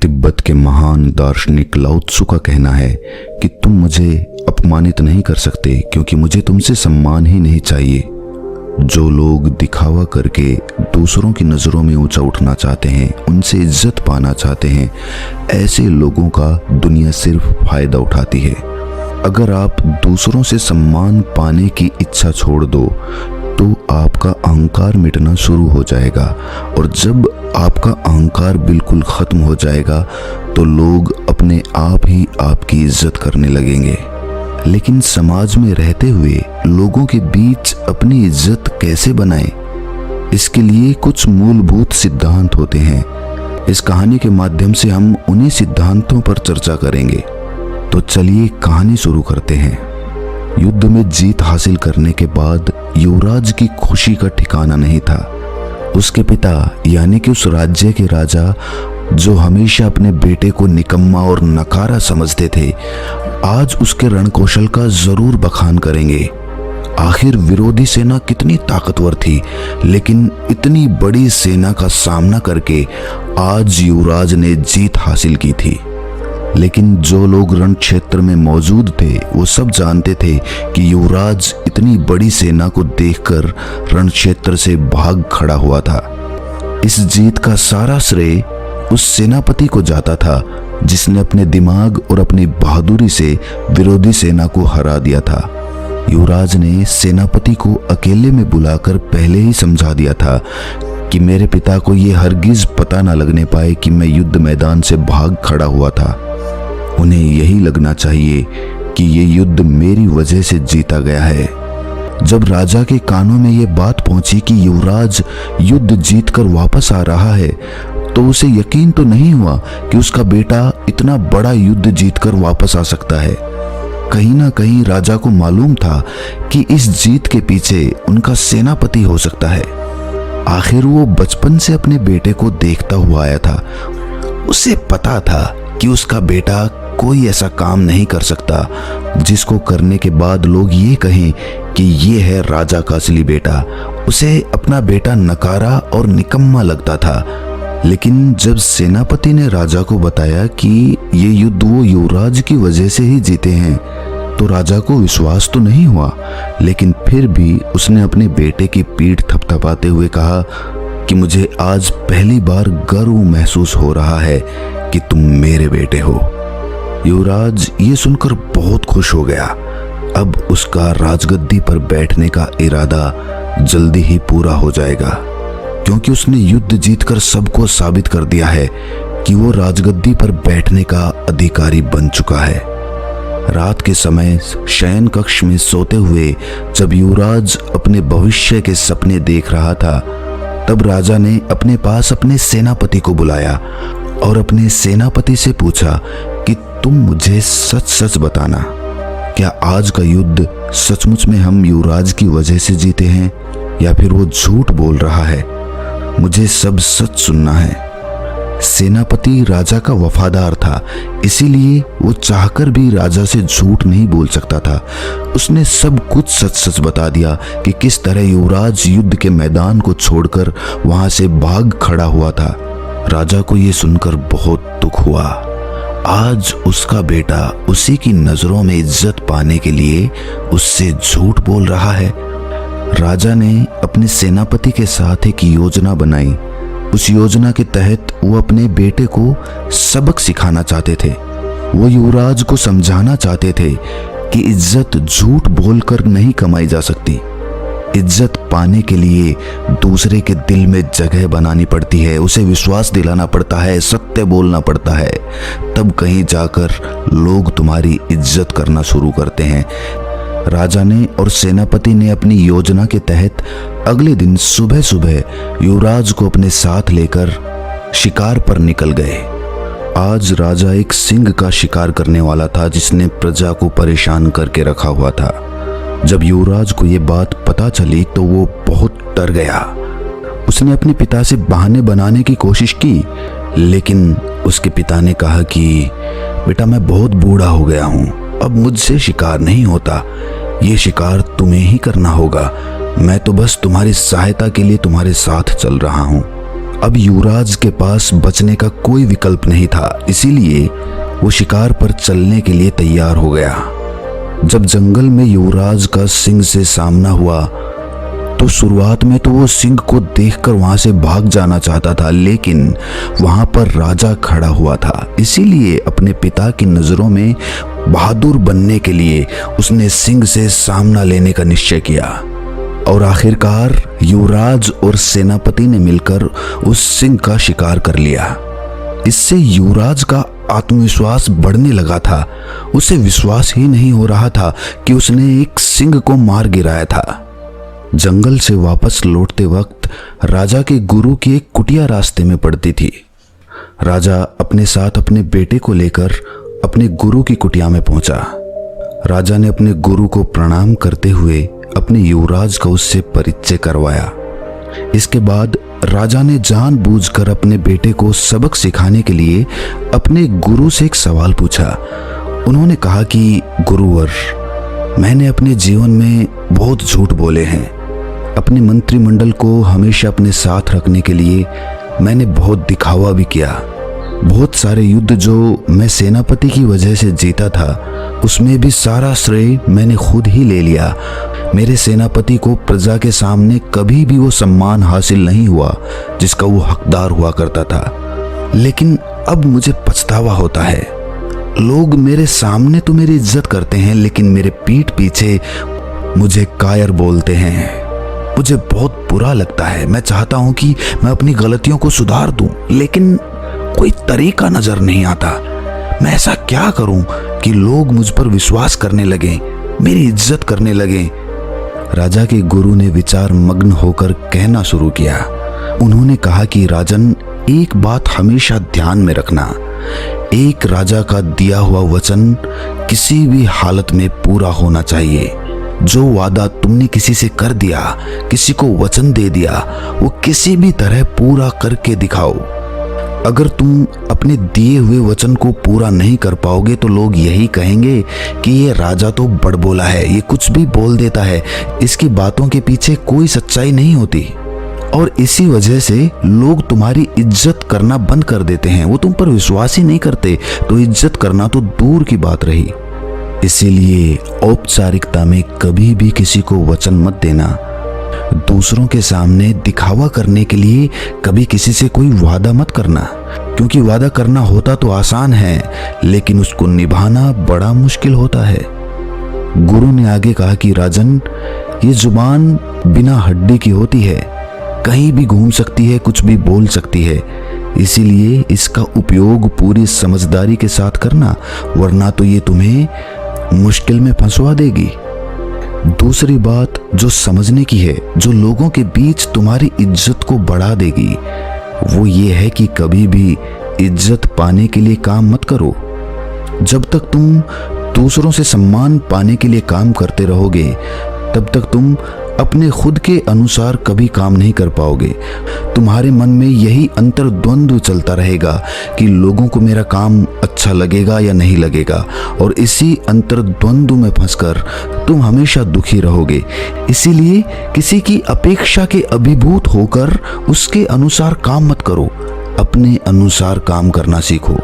तिब्बत के महान दार्शनिक लाओ त्सु का कहना है कि तुम मुझे अपमानित नहीं कर सकते क्योंकि मुझे तुमसे सम्मान ही नहीं चाहिए। जो लोग दिखावा करके दूसरों की नज़रों में ऊंचा उठना चाहते हैं, उनसे इज्जत पाना चाहते हैं, ऐसे लोगों का दुनिया सिर्फ फायदा उठाती है। अगर आप दूसरों से सम्मान पाने की इच्छा छोड़ दो तो आपका अहंकार मिटना शुरू हो जाएगा, और जब आपका अहंकार बिल्कुल खत्म हो जाएगा तो लोग अपने आप ही आपकी इज्जत करने लगेंगे। लेकिन समाज में रहते हुए लोगों के बीच अपनी इज्जत कैसे बनाएं? इसके लिए कुछ मूलभूत सिद्धांत होते हैं। इस कहानी के माध्यम से हम उन्हीं सिद्धांतों पर चर्चा करेंगे। तो चलिए कहानी शुरू करते हैं। युद्ध में जीत हासिल करने के बाद युवराज की खुशी का ठिकाना नहीं था। उसके पिता यानी कि उस राज्य के राजा, जो हमेशा अपने बेटे को निकम्मा और नकारा समझते थे, आज उसके रणकौशल का जरूर बखान करेंगे। आखिर विरोधी सेना कितनी ताकतवर थी, लेकिन इतनी बड़ी सेना का सामना करके आज युवराज ने जीत हासिल की थी। लेकिन जो लोग रण क्षेत्र में मौजूद थे वो सब जानते थे कि युवराज इतनी बड़ी सेना को देखकर रण क्षेत्र से भाग खड़ा हुआ था। इस जीत का सारा श्रेय उस सेनापति को जाता था जिसने अपने दिमाग और अपनी बहादुरी से विरोधी सेना को हरा दिया था। युवराज ने सेनापति को अकेले में बुलाकर पहले ही समझा दिया था कि मेरे पिता को ये हरगिज पता न लगने पाए कि मैं युद्ध मैदान से भाग खड़ा हुआ था। उन्हें यही लगना चाहिए कि ये युद्ध मेरी वजह से जीता गया है। जब राजा के कानों में ये बात पहुंची कि युवराज युद्ध जीतकर वापस आ रहा है, तो उसे यकीन तो नहीं हुआ कि उसका बेटा इतना बड़ा युद्ध जीतकर वापस आ सकता है। कहीं ना कहीं राजा को मालूम था कि इस जीत के पीछे उनका सेनापति हो सकता है। आखिर वो बचपन से अपने बेटे को देखता हुआ आया था। उसे पता था कि उसका बेटा कोई ऐसा काम नहीं कर सकता जिसको करने के बाद लोग ये कहें कि ये है राजा का असली बेटा। उसे अपना बेटा नकारा और निकम्मा लगता था। लेकिन जब सेनापति ने राजा को बताया कि ये युद्ध वो युवराज की वजह से ही जीते हैं, तो राजा को विश्वास तो नहीं हुआ, लेकिन फिर भी उसने अपने बेटे की पीठ थपथपाते हुए कहा कि मुझे आज पहली बार गर्व महसूस हो रहा है कि तुम मेरे बेटे हो। युवराज ये सुनकर बहुत खुश हो गया। अब उसका राजगद्दी पर बैठने का इरादा जल्दी ही पूरा हो जाएगा, क्योंकि उसने युद्ध जीतकर सबको साबित कर दिया है कि वो राजगद्दी पर बैठने का अधिकारी बन चुका है। रात के समय शयन कक्ष में सोते हुए जब युवराज अपने भविष्य के सपने देख रहा था, तब राजा ने अपने पास अपने सेनापति को बुलाया और अपने सेनापति से पूछा कि तुम मुझे सच सच बताना, क्या आज का युद्ध सचमुच में हम युवराज की वजह से जीते हैं या फिर वो झूठ बोल रहा है? मुझे सब सच सुनना है। सेनापति राजा का वफादार था, इसीलिए वो चाहकर भी राजा से झूठ नहीं बोल सकता था। उसने सब कुछ सच सच बता दिया कि किस तरह युवराज युद्ध के मैदान को छोड़कर वहां से भाग खड़ा हुआ था। राजा को ये सुनकर बहुत दुख हुआ। आज उसका बेटा उसी की नजरों में इज्जत पाने के लिए उससे झूठ बोल रहा है। राजा ने अपने सेनापति के साथ एक योजना बनाई। उस योजना के तहत वो अपने बेटे को सबक सिखाना चाहते थे। वो युवराज को समझाना चाहते थे कि इज्जत झूठ बोलकर नहीं कमाई जा सकती। इज्जत पाने के लिए दूसरे के दिल में जगह बनानी पड़ती है, उसे विश्वास दिलाना पड़ता है, सत्य बोलना पड़ता है, तब कहीं जाकर लोग तुम्हारी इज्जत करना शुरू करते हैं। राजा ने और सेनापति ने अपनी योजना के तहत अगले दिन सुबह सुबह युवराज को अपने साथ लेकर शिकार पर निकल गए। आज राजा एक सिंह का शिकार करने वाला था जिसने प्रजा को परेशान करके रखा हुआ था। जब युवराज को ये बात पता चली तो वो बहुत डर गया। उसने अपने पिता से बहाने बनाने की कोशिश की, लेकिन उसके पिता ने कहा कि बेटा मैं बहुत बूढ़ा हो गया हूँ, अब मुझसे शिकार नहीं होता, ये शिकार तुम्हें ही करना होगा, मैं तो बस तुम्हारी सहायता के लिए तुम्हारे साथ चल रहा हूँ। अब युवराज के पास बचने का कोई विकल्प नहीं था, इसीलिए वो शिकार पर चलने के लिए तैयार हो गया। जब जंगल में युवराज का सिंह से सामना हुआ तो शुरुआत में तो वो सिंह को देखकर वहां से भाग जाना चाहता था, लेकिन वहां पर राजा खड़ा हुआ था। इसीलिए अपने पिता की नजरों में बहादुर बनने के लिए उसने सिंह से सामना लेने का निश्चय किया और आखिरकार युवराज और सेनापति ने मिलकर उस सिंह का शिकार कर लिया। इससे युवराज का आत्मविश्वास बढ़ने लगा था। उसे विश्वास ही नहीं हो रहा था कि उसने एक सिंह को मार गिराया था। जंगल से वापस लौटते वक्त राजा के गुरु की एक कुटिया रास्ते में पड़ती थी। राजा अपने साथ अपने बेटे को लेकर अपने गुरु की कुटिया में पहुंचा। राजा ने अपने गुरु को प्रणाम करते हुए अपने युवराज का उससे परिचय करवाया। इसके बाद राजा ने जानबूझकर अपने बेटे को सबक सिखाने के लिए अपने गुरु से एक सवाल पूछा। उन्होंने कहा कि गुरुवर, मैंने अपने जीवन में बहुत झूठ बोले हैं। अपने मंत्रिमंडल को हमेशा अपने साथ रखने के लिए मैंने बहुत दिखावा भी किया। बहुत सारे युद्ध जो मैं सेनापति की वजह से जीता था, उसमें भी सारा श्रेय मैंने खुद ही ले लिया। मेरे सेनापति को प्रजा के सामने कभी भी वो सम्मान हासिल नहीं हुआ जिसका वो हकदार हुआ करता था। लेकिन अब मुझे पछतावा होता है। लोग मेरे सामने तो मेरी इज्जत करते हैं, लेकिन मेरे पीठ पीछे मुझे कायर बोलते हैं। मुझे बहुत बुरा लगता है। मैं चाहता हूं कि मैं अपनी गलतियों को सुधार दूं, लेकिन कोई तरीका नजर नहीं आता। मैं ऐसा क्या करूं कि लोग मुझ पर विश्वास करने लगे, मेरी इज्जत करने लगे। राजा के गुरु ने विचार मग्न होकर कहना शुरू किया। उन्होंने कहा कि राजन, एक बात हमेशा ध्यान में रखना। एक राजा का दिया हुआ वचन किसी भी हालत में पूरा होना चाहिए। जो वादा तुमने किसी से कर दिया, किसी को वचन दे दिया, वो किसी भी तरह पूरा करके दिखाओ। अगर तुम अपने दिए हुए वचन को पूरा नहीं कर पाओगे तो लोग यही कहेंगे कि ये राजा तो बड़बोला है, ये कुछ भी बोल देता है, इसकी बातों के पीछे कोई सच्चाई नहीं होती। और इसी वजह से लोग तुम्हारी इज्जत करना बंद कर देते हैं। वो तुम पर विश्वास ही नहीं करते, तो इज्जत करना तो दूर की बात रही। इसीलिए औपचारिकता में कभी भी किसी को वचन मत देना। दूसरों के सामने दिखावा करने के लिए कभी किसी से कोई वादा मत करना, क्योंकि वादा करना होता तो आसान है, लेकिन उसको निभाना बड़ा मुश्किल होता है। गुरु ने आगे कहा कि राजन, ये जुबान बिना हड्डी की होती है, कहीं भी घूम सकती है, कुछ भी बोल सकती है। इसीलिए इसका उपयोग पूरी समझदारी के साथ करना, वरना तो ये तुम्हें मुश्किल में फंसवा देगी। दूसरी बात जो समझने की है, जो लोगों के बीच तुम्हारी इज्जत को बढ़ा देगी, वो ये है कि कभी भी इज्जत पाने के लिए काम मत करो। जब तक तुम दूसरों से सम्मान पाने के लिए काम करते रहोगे, तब तक तुम अपने खुद के अनुसार कभी काम नहीं कर पाओगे। तुम्हारे मन में यही अंतर्द्वंद्व चलता रहेगा कि लोगों को मेरा काम अच्छा लगेगा या नहीं लगेगा, और इसी अंतर्द्वंद्व में फंसकर तुम हमेशा दुखी रहोगे। इसीलिए किसी की अपेक्षा के अभिभूत होकर उसके अनुसार काम मत करो, अपने अनुसार काम करना सीखो।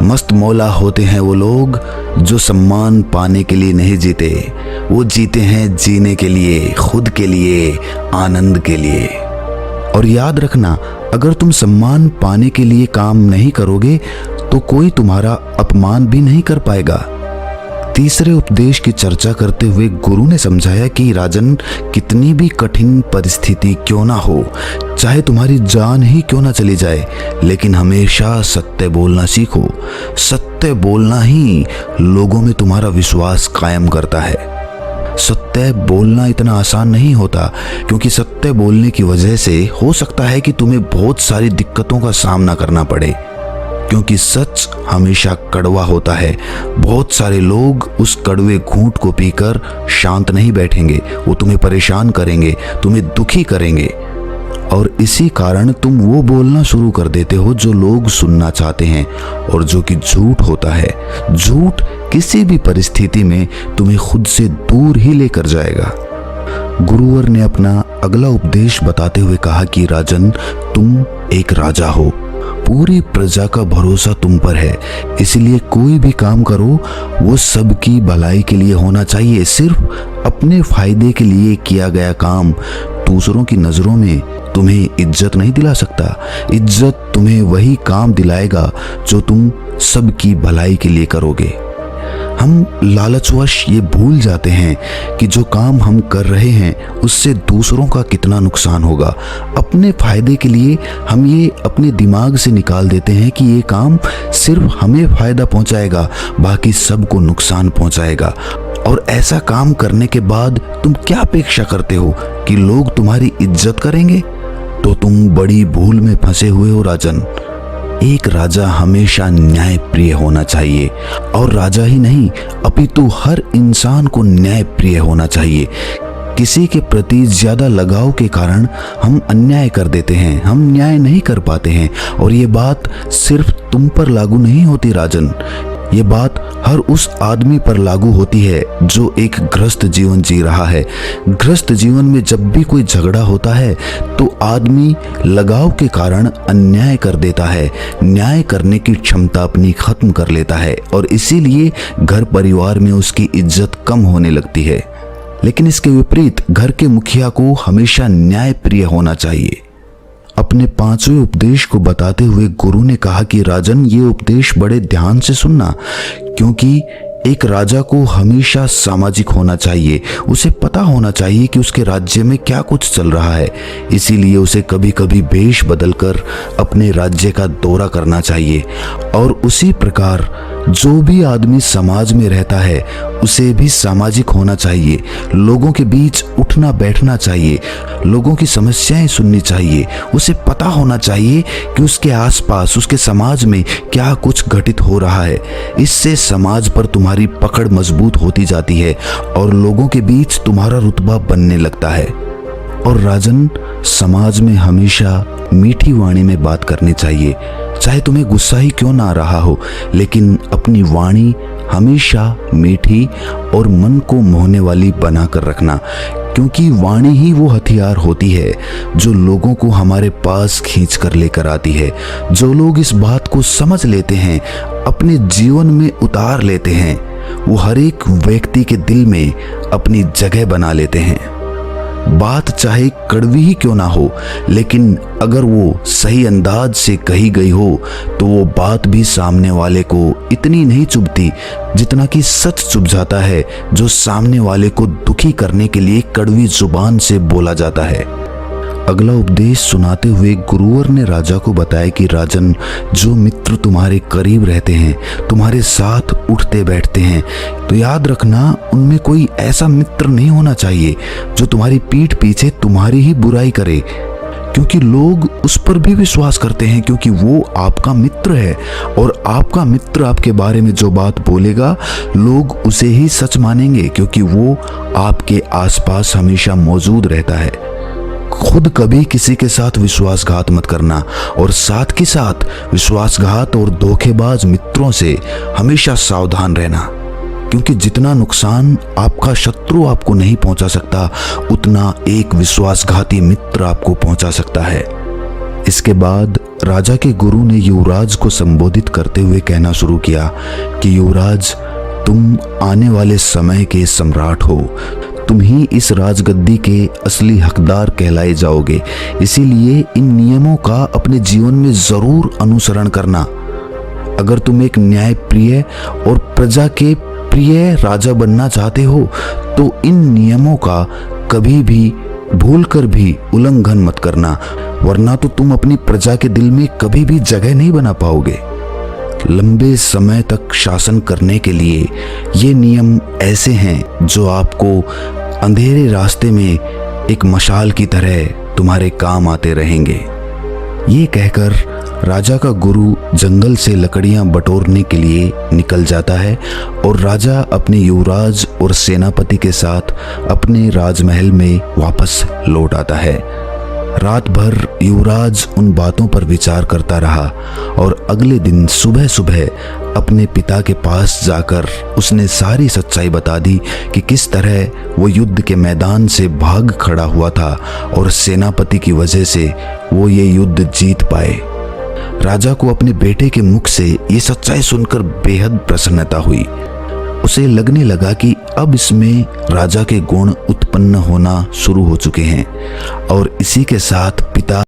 मस्त मौला होते हैं वो लोग जो सम्मान पाने के लिए नहीं जीते, वो जीते हैं जीने के लिए, खुद के लिए, आनंद के लिए। और याद रखना, अगर तुम सम्मान पाने के लिए काम नहीं करोगे तो कोई तुम्हारा अपमान भी नहीं कर पाएगा। तीसरे उपदेश की चर्चा करते हुए गुरु ने समझाया कि राजन, कितनी भी कठिन परिस्थिति क्यों ना हो, चाहे तुम्हारी जान ही क्यों ना चली जाए, लेकिन हमेशा सत्य बोलना सीखो। सत्य बोलना ही लोगों में तुम्हारा विश्वास कायम करता है। सत्य बोलना इतना आसान नहीं होता, क्योंकि सत्य बोलने की वजह से हो सकता है कि तुम्हें बहुत सारी दिक्कतों का सामना करना पड़े, क्योंकि सच हमेशा कड़वा होता है। बहुत सारे लोग उस कड़वे घूंट को पीकर शांत नहीं बैठेंगे, वो तुम्हें परेशान करेंगे, तुम्हें दुखी करेंगे, और इसी कारण तुम वो बोलना शुरू कर देते हो जो लोग सुनना चाहते हैं, और जो कि झूठ होता है। झूठ किसी भी परिस्थिति में तुम्हें खुद से दूर ही लेकर जाएगा। गुरुवर ने अपना अगला उपदेश बताते हुए कहा कि राजन, तुम एक राजा हो, पूरी प्रजा का भरोसा तुम पर है, इसलिए कोई भी काम करो वो सबकी भलाई के लिए होना चाहिए। सिर्फ अपने फायदे के लिए किया गया काम दूसरों की नजरों में तुम्हें इज्जत नहीं दिला सकता। इज्जत तुम्हें वही काम दिलाएगा जो तुम सबकी भलाई के लिए करोगे। हम लालचवश ये भूल जाते हैं कि जो काम हम कर रहे हैं उससे दूसरों का कितना नुकसान होगा। अपने फायदे के लिए हम ये अपने दिमाग से निकाल देते हैं कि ये काम सिर्फ हमें फायदा पहुंचाएगा, बाकी सबको नुकसान पहुंचाएगा। और ऐसा काम करने के बाद तुम क्या अपेक्षा करते हो कि लोग तुम्हारी इज्जत करेंगे? तो तुम बड़ी भूल में फंसे हुए हो राजन। एक राजा हमेशा न्यायप्रिय होना चाहिए, और राजा ही नहीं अपितु हर इंसान को न्यायप्रिय होना चाहिए। किसी के प्रति ज्यादा लगाव के कारण हम अन्याय कर देते हैं, हम न्याय नहीं कर पाते हैं। और ये बात सिर्फ तुम पर लागू नहीं होती राजन, ये बात हर उस आदमी पर लागू होती है जो एक ग्रस्त जीवन जी रहा है। ग्रस्त जीवन में जब भी कोई झगड़ा होता है तो आदमी लगाव के कारण अन्याय कर देता है, न्याय करने की क्षमता अपनी खत्म कर लेता है, और इसीलिए घर परिवार में उसकी इज्जत कम होने लगती है। लेकिन इसके विपरीत घर के मुखिया को हमेशा न्यायप्रिय होना चाहिए। अपने 5वें उपदेश को बताते हुए गुरु ने कहा कि राजन, ये उपदेश बड़े ध्यान से सुनना, क्योंकि एक राजा को हमेशा सामाजिक होना चाहिए। उसे पता होना चाहिए कि उसके राज्य में क्या कुछ चल रहा है, इसीलिए उसे कभी कभी वेश बदलकर अपने राज्य का दौरा करना चाहिए। और उसी प्रकार जो भी आदमी समाज में रहता है उसे भी सामाजिक होना चाहिए। लोगों के बीच उठना बैठना चाहिए, लोगों की समस्याएं सुननी चाहिए। उसे पता होना चाहिए कि उसके आसपास, उसके समाज में क्या कुछ घटित हो रहा है। इससे समाज पर तुम्हारी पकड़ मजबूत होती जाती है और लोगों के बीच तुम्हारा रुतबा बनने लगता है। और राजन, समाज में हमेशा मीठी वाणी में बात करनी चाहिए, चाहे तुम्हें गुस्सा ही क्यों ना आ रहा हो, लेकिन अपनी वाणी हमेशा मीठी और मन को मोहने वाली बनाकर रखना, क्योंकि वाणी ही वो हथियार होती है जो लोगों को हमारे पास खींच कर लेकर आती है। जो लोग इस बात को समझ लेते हैं, अपने जीवन में उतार लेते हैं, वो हर एक व्यक्ति के दिल में अपनी जगह बना लेते हैं। बात चाहे कड़वी ही क्यों ना हो, लेकिन अगर वो सही अंदाज से कही गई हो तो वो बात भी सामने वाले को इतनी नहीं चुभती जितना कि सच चुभ जाता है जो सामने वाले को दुखी करने के लिए कड़वी जुबान से बोला जाता है। अगला उपदेश सुनाते हुए गुरुवर ने राजा को बताया कि राजन, जो मित्र तुम्हारे करीब रहते हैं, तुम्हारे साथ उठते बैठते हैं, तो याद रखना उनमें कोई ऐसा मित्र नहीं होना चाहिए जो तुम्हारी पीठ पीछे तुम्हारी ही बुराई करे, क्योंकि लोग उस पर भी विश्वास करते हैं, क्योंकि वो आपका मित्र है। और आपका मित्र आपके बारे में जो बात बोलेगा लोग उसे ही सच मानेंगे, क्योंकि वो आपके आसपास हमेशा मौजूद रहता है। खुद कभी किसी के साथ विश्वासघात मत करना, और साथ के साथ विश्वासघात और धोखेबाज मित्रों से हमेशा सावधान रहना, क्योंकि जितना नुकसान आपका शत्रु आपको नहीं पहुंचा सकता, उतना एक विश्वासघाती मित्र आपको पहुंचा सकता है। इसके बाद राजा के गुरु ने युवराज को संबोधित करते हुए कहना शुरू किया कि युवराज, तुम आने वाले समय के सम्राट हो, तुम ही इस राजगद्दी के असली हकदार कहलाए जाओगे। इसीलिए इन नियमों का अपने जीवन में जरूर अनुसरण करना। अगर तुम एक न्यायप्रिय और प्रजा के प्रिय राजा बनना चाहते हो तो इन नियमों का कभी भी भूलकर भी उल्लंघन मत करना, वरना तो तुम अपनी प्रजा के दिल में कभी भी जगह नहीं बना पाओगे। लंबे समय तक शासन करने के लिए ये नियम ऐसे हैं जो आपको अंधेरे रास्ते में एक मशाल की तरह तुम्हारे काम आते रहेंगे। ये कहकर राजा का गुरु जंगल से लकड़ियां बटोरने के लिए निकल जाता है और राजा अपने युवराज और सेनापति के साथ अपने राजमहल में वापस लौट आता है। रात भर युवराज उन बातों पर विचार करता रहा और अगले दिन सुबह सुबह अपने पिता के पास जाकर उसने सारी सच्चाई बता दी कि किस तरह वो युद्ध के मैदान से भाग खड़ा हुआ था और सेनापति की वजह से वो ये युद्ध जीत पाए। राजा को अपने बेटे के मुख से ये सच्चाई सुनकर बेहद प्रसन्नता हुई। उसे लगने लगा कि अब इसमें राजा के गुण उत्पन्न होना शुरू हो चुके हैं और इसी के साथ पिता